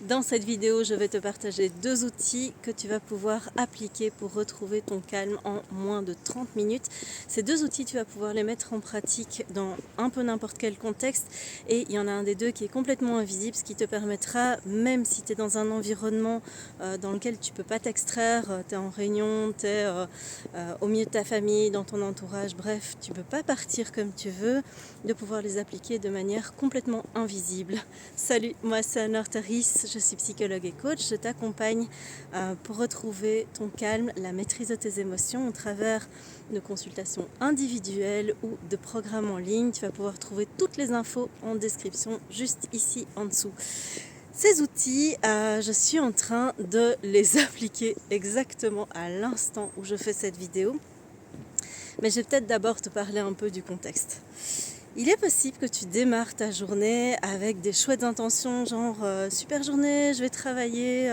Dans cette vidéo, je vais te partager 2 outils que tu vas pouvoir appliquer pour retrouver ton calme en moins de 30 minutes. Ces 2 outils, tu vas pouvoir les mettre en pratique dans un peu n'importe quel contexte et il y en a un des deux qui est complètement invisible, ce qui te permettra, même si tu es dans un environnement dans lequel tu ne peux pas t'extraire, tu es en réunion, tu es au milieu de ta famille, dans ton entourage, bref, tu ne peux pas partir comme tu veux, de pouvoir les appliquer de manière complètement invisible. Salut, moi c'est Anne Taris, je suis psychologue et coach. Je t'accompagne pour retrouver ton calme, la maîtrise de tes émotions au travers de consultations individuelles ou de programmes en ligne. Tu vas pouvoir trouver toutes les infos en description juste ici en dessous. Ces outils, je suis en train de les appliquer exactement à l'instant où je fais cette vidéo. Mais je vais peut-être d'abord te parler un peu du contexte. Il est possible que tu démarres ta journée avec des chouettes intentions, genre super journée, je vais travailler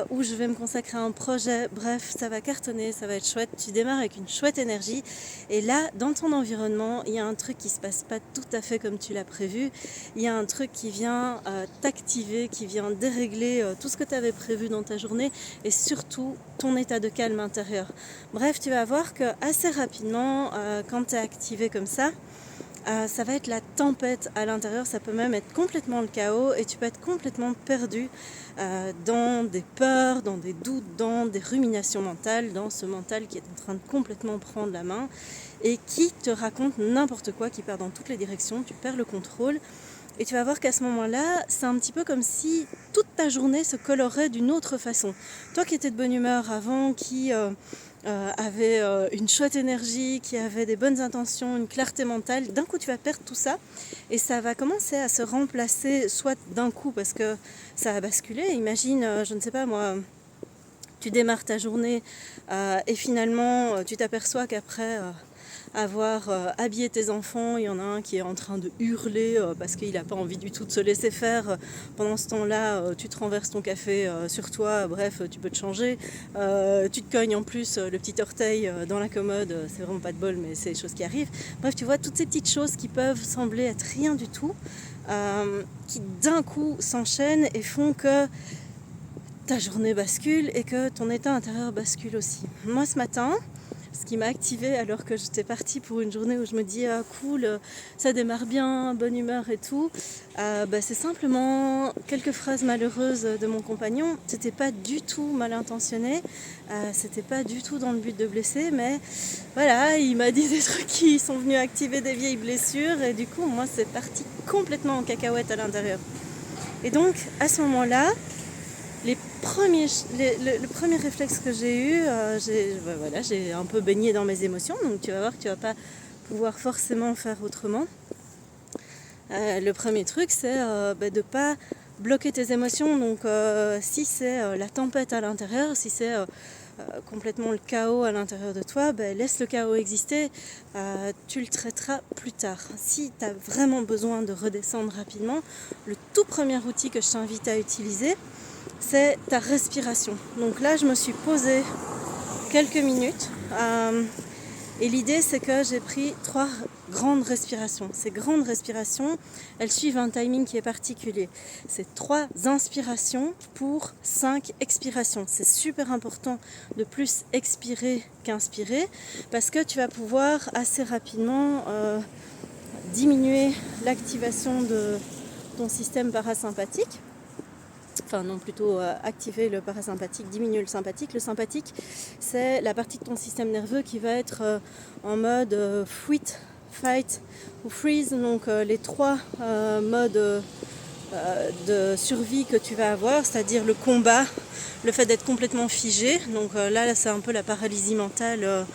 ou je vais me consacrer à un projet. Bref, ça va cartonner, ça va être chouette. Tu démarres avec une chouette énergie et là, dans ton environnement, il y a un truc qui ne se passe pas tout à fait comme tu l'as prévu. Il y a un truc qui vient t'activer, qui vient dérégler tout ce que tu avais prévu dans ta journée et surtout ton état de calme intérieur. Bref, tu vas voir que assez rapidement, quand tu es activé comme ça va être la tempête à l'intérieur, ça peut même être complètement le chaos et tu peux être complètement perdu dans des peurs, dans des doutes, dans des ruminations mentales, dans ce mental qui est en train de complètement prendre la main et qui te raconte n'importe quoi, qui part dans toutes les directions, tu perds le contrôle. Et tu vas voir qu'à ce moment-là, c'est un petit peu comme si toute ta journée se colorerait d'une autre façon. Toi qui étais de bonne humeur avant, qui avait une chouette énergie, qui avait des bonnes intentions, une clarté mentale, d'un coup tu vas perdre tout ça et ça va commencer à se remplacer soit d'un coup parce que ça va basculer. Imagine, je ne sais pas moi, tu démarres ta journée et finalement tu t'aperçois qu'après avoir habillé tes enfants, il y en a un qui est en train de hurler parce qu'il n'a pas envie du tout de se laisser faire. Pendant ce temps-là, tu te renverses ton café sur toi, bref, tu peux te changer. Tu te cognes en plus le petit orteil dans la commode, c'est vraiment pas de bol, mais c'est des choses qui arrivent. Bref, tu vois, toutes ces petites choses qui peuvent sembler être rien du tout, qui d'un coup s'enchaînent et font que ta journée bascule et que ton état intérieur bascule aussi. Moi ce matin, ce qui m'a activée alors que j'étais partie pour une journée où je me dis ah cool, ça démarre bien, bonne humeur et tout, c'est simplement quelques phrases malheureuses de mon compagnon. C'était pas du tout mal intentionné, c'était pas du tout dans le but de blesser, mais voilà, il m'a dit des trucs qui sont venus activer des vieilles blessures et du coup moi c'est parti complètement en cacahuète à l'intérieur. Et donc à ce moment-là, le premier réflexe que j'ai eu, j'ai un peu baigné dans mes émotions, donc tu vas voir que tu vas pas pouvoir forcément faire autrement. Le premier truc, c'est de ne pas bloquer tes émotions. Donc si c'est la tempête à l'intérieur, si c'est complètement le chaos à l'intérieur de toi, laisse le chaos exister, tu le traiteras plus tard. Si tu as vraiment besoin de redescendre rapidement, le tout premier outil que je t'invite à utiliser, c'est ta respiration. Donc là, je me suis posée quelques minutes et l'idée, c'est que j'ai pris 3 grandes respirations. Ces grandes respirations, elles suivent un timing qui est particulier. C'est 3 inspirations pour 5 expirations. C'est super important de plus expirer qu'inspirer parce que tu vas pouvoir assez rapidement diminuer l'activation de ton système parasympathique. Enfin non, plutôt activer le parasympathique, diminuer le sympathique. Le sympathique, c'est la partie de ton système nerveux qui va être en mode fuite, fight ou freeze. Donc les 3 modes de survie que tu vas avoir, c'est-à-dire le combat, le fait d'être complètement figé. Donc là, c'est un peu la paralysie mentale.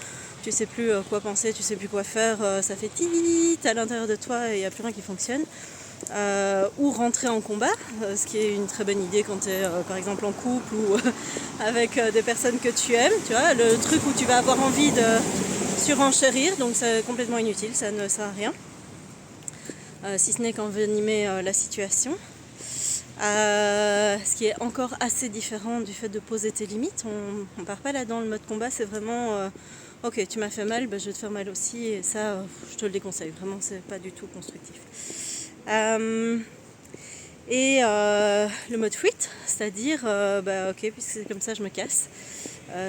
Tu sais plus quoi penser, tu sais plus quoi faire. Ça fait tit à l'intérieur de toi et il n'y a plus rien qui fonctionne. Ou rentrer en combat, ce qui est une très bonne idée quand tu es par exemple en couple ou avec des personnes que tu aimes, tu vois, le truc où tu vas avoir envie de surenchérir, donc c'est complètement inutile, ça ne sert à rien, si ce n'est qu'envenimer la situation. Ce qui est encore assez différent du fait de poser tes limites. On part pas là dans le mode combat, c'est vraiment ok, tu m'as fait mal, je vais te faire mal aussi, et ça je te le déconseille, vraiment c'est pas du tout constructif. Et le mode fuite, c'est-à-dire, ok, puisque c'est comme ça, je me casse.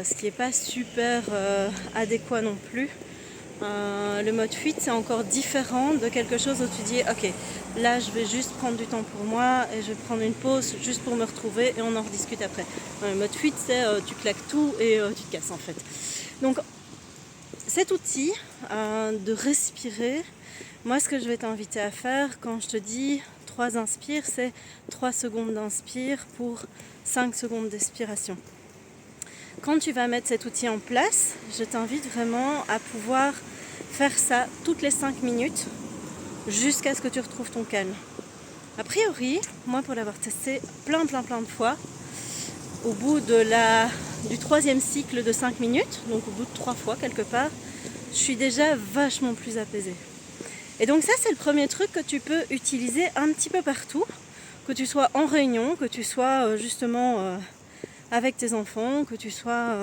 Ce qui n'est pas super adéquat non plus. Le mode fuite, c'est encore différent de quelque chose où tu dis, ok, là, je vais juste prendre du temps pour moi et je vais prendre une pause juste pour me retrouver et on en rediscute après. Le mode fuite, c'est tu claques tout et tu te casses en fait. Donc, cet outil de respirer, moi, ce que je vais t'inviter à faire quand je te dis 3 inspires, c'est 3 secondes d'inspire pour 5 secondes d'expiration. Quand tu vas mettre cet outil en place, je t'invite vraiment à pouvoir faire ça toutes les 5 minutes jusqu'à ce que tu retrouves ton calme. A priori, moi pour l'avoir testé plein de fois, au bout du 3e cycle de 5 minutes, donc au bout de 3 fois quelque part, je suis déjà vachement plus apaisée. Et donc ça, c'est le premier truc que tu peux utiliser un petit peu partout, que tu sois en réunion, que tu sois justement avec tes enfants, que tu sois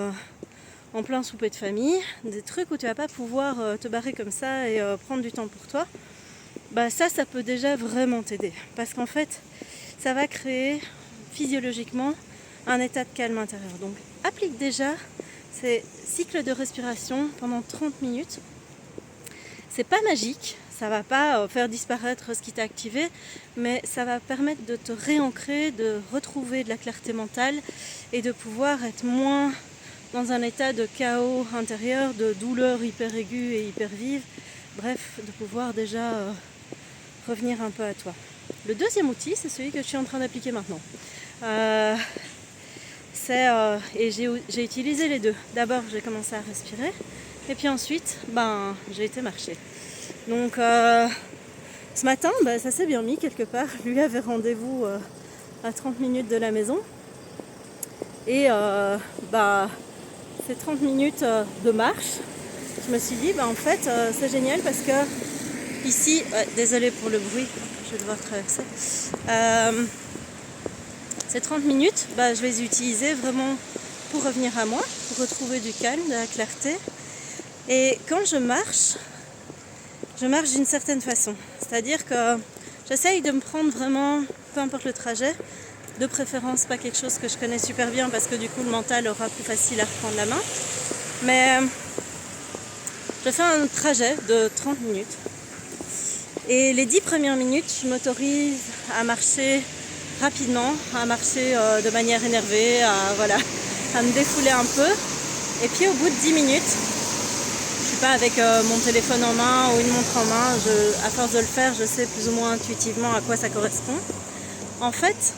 en plein souper de famille, des trucs où tu vas pas pouvoir te barrer comme ça et prendre du temps pour toi. Ça peut déjà vraiment t'aider. Parce qu'en fait, ça va créer physiologiquement un état de calme intérieur. Donc applique déjà ces cycles de respiration pendant 30 minutes. C'est pas magique, ça va pas faire disparaître ce qui t'a activé, mais ça va permettre de te réancrer, de retrouver de la clarté mentale et de pouvoir être moins dans un état de chaos intérieur, de douleur hyper aiguë et hyper vive. Bref, de pouvoir déjà revenir un peu à toi. Le deuxième outil, c'est celui que je suis en train d'appliquer maintenant. Et j'ai utilisé les deux. D'abord, j'ai commencé à respirer. Et puis ensuite, j'ai été marcher. Donc ce matin, ça s'est bien mis quelque part. Je lui avais rendez-vous à 30 minutes de la maison. Et ces 30 minutes de marche, je me suis dit, en fait, c'est génial parce que ici, désolée pour le bruit, je vais devoir traverser. Ces 30 minutes, je vais les utiliser vraiment pour revenir à moi, pour retrouver du calme, de la clarté. Et quand je marche d'une certaine façon. C'est-à-dire que j'essaye de me prendre vraiment, peu importe le trajet, de préférence pas quelque chose que je connais super bien parce que du coup le mental aura plus facile à reprendre la main. Mais je fais un trajet de 30 minutes. Et les 10 premières minutes, je m'autorise à marcher rapidement, à marcher de manière énervée, à me défouler un peu. Et puis au bout de 10 minutes, je suis pas avec mon téléphone en main ou une montre en main, à force de le faire, je sais plus ou moins intuitivement à quoi ça correspond. En fait,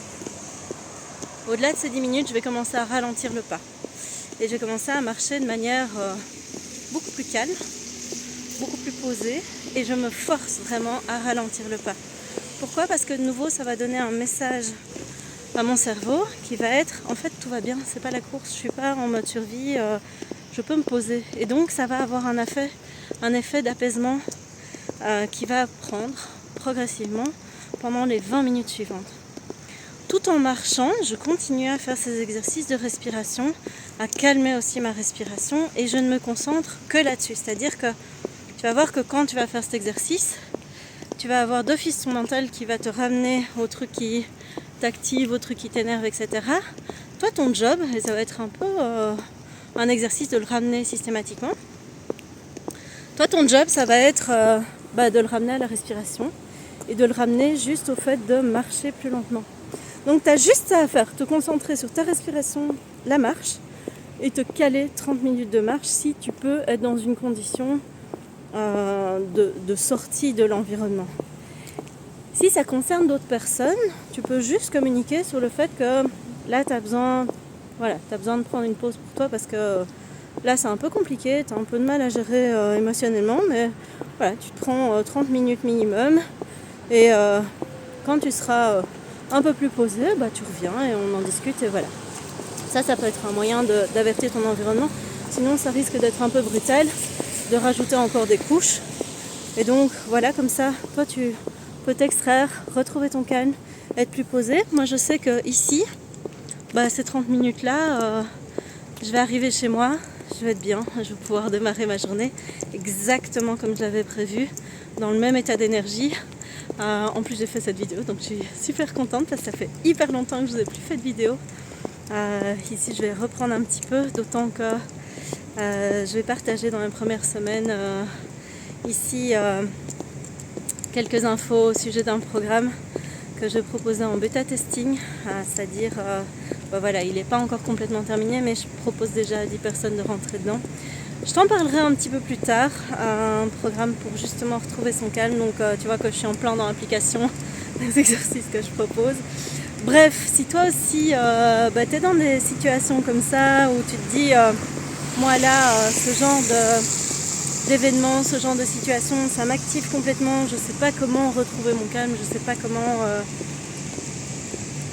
au-delà de ces 10 minutes, je vais commencer à ralentir le pas. Et je vais commencer à marcher de manière beaucoup plus calme, beaucoup plus posée, et je me force vraiment à ralentir le pas. Pourquoi ? Parce que de nouveau, ça va donner un message à mon cerveau qui va être, en fait, tout va bien, c'est pas la course, je suis pas en mode survie, je peux me poser. Et donc, ça va avoir un effet d'apaisement qui va prendre progressivement pendant les 20 minutes suivantes. Tout en marchant, je continue à faire ces exercices de respiration, à calmer aussi ma respiration et je ne me concentre que là-dessus. C'est-à-dire que tu vas voir que quand tu vas faire cet exercice, tu vas avoir d'office ton mental qui va te ramener au truc qui t'active, au truc qui t'énerve, etc. Toi, ton job, et ça va être un peu un exercice de le ramener systématiquement. Toi, ton job, ça va être de le ramener à la respiration et de le ramener juste au fait de marcher plus lentement. Donc tu as juste ça à faire, te concentrer sur ta respiration, la marche, et te caler 30 minutes de marche si tu peux être dans une condition de sortie de l'environnement. Si ça concerne d'autres personnes, tu peux juste communiquer sur le fait que là tu as besoin de prendre une pause pour toi parce que là c'est un peu compliqué, tu as un peu de mal à gérer émotionnellement, mais voilà, tu te prends 30 minutes minimum et quand tu seras un peu plus posé, tu reviens et on en discute et voilà. Ça peut être un moyen d'avertir ton environnement. Sinon, ça risque d'être un peu brutal, de rajouter encore des couches. Et donc, voilà, comme ça, toi, tu peux t'extraire, retrouver ton calme, être plus posé. Moi, je sais que ici, ces 30 minutes-là, je vais arriver chez moi, je vais être bien, je vais pouvoir démarrer ma journée exactement comme je l'avais prévu, dans le même état d'énergie, En plus j'ai fait cette vidéo, donc je suis super contente parce que ça fait hyper longtemps que je n'ai plus fait de vidéo. Ici je vais reprendre un petit peu, d'autant que je vais partager dans les premières semaines ici quelques infos au sujet d'un programme que je proposais en bêta testing, c'est-à-dire, voilà, il n'est pas encore complètement terminé, mais je propose déjà à 10 personnes de rentrer dedans. Je t'en parlerai un petit peu plus tard, un programme pour justement retrouver son calme, donc tu vois que je suis en plein dans l'application des exercices que je propose. Bref, si toi aussi tu es dans des situations comme ça, où tu te dis, moi là, ce genre d'événements, ce genre de situation, ça m'active complètement, je ne sais pas comment retrouver mon calme, je ne sais pas comment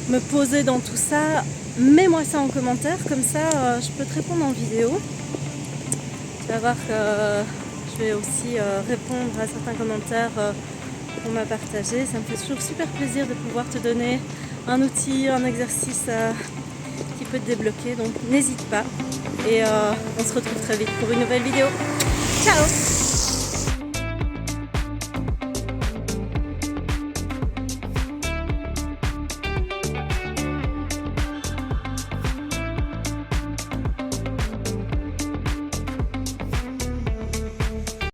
me poser dans tout ça, mets-moi ça en commentaire, comme ça je peux te répondre en vidéo. Tu vas voir que je vais aussi répondre à certains commentaires qu'on m'a partagés. Ça me fait toujours super plaisir de pouvoir te donner un outil, un exercice qui peut te débloquer, donc n'hésite pas et on se retrouve très vite pour une nouvelle vidéo. Ciao!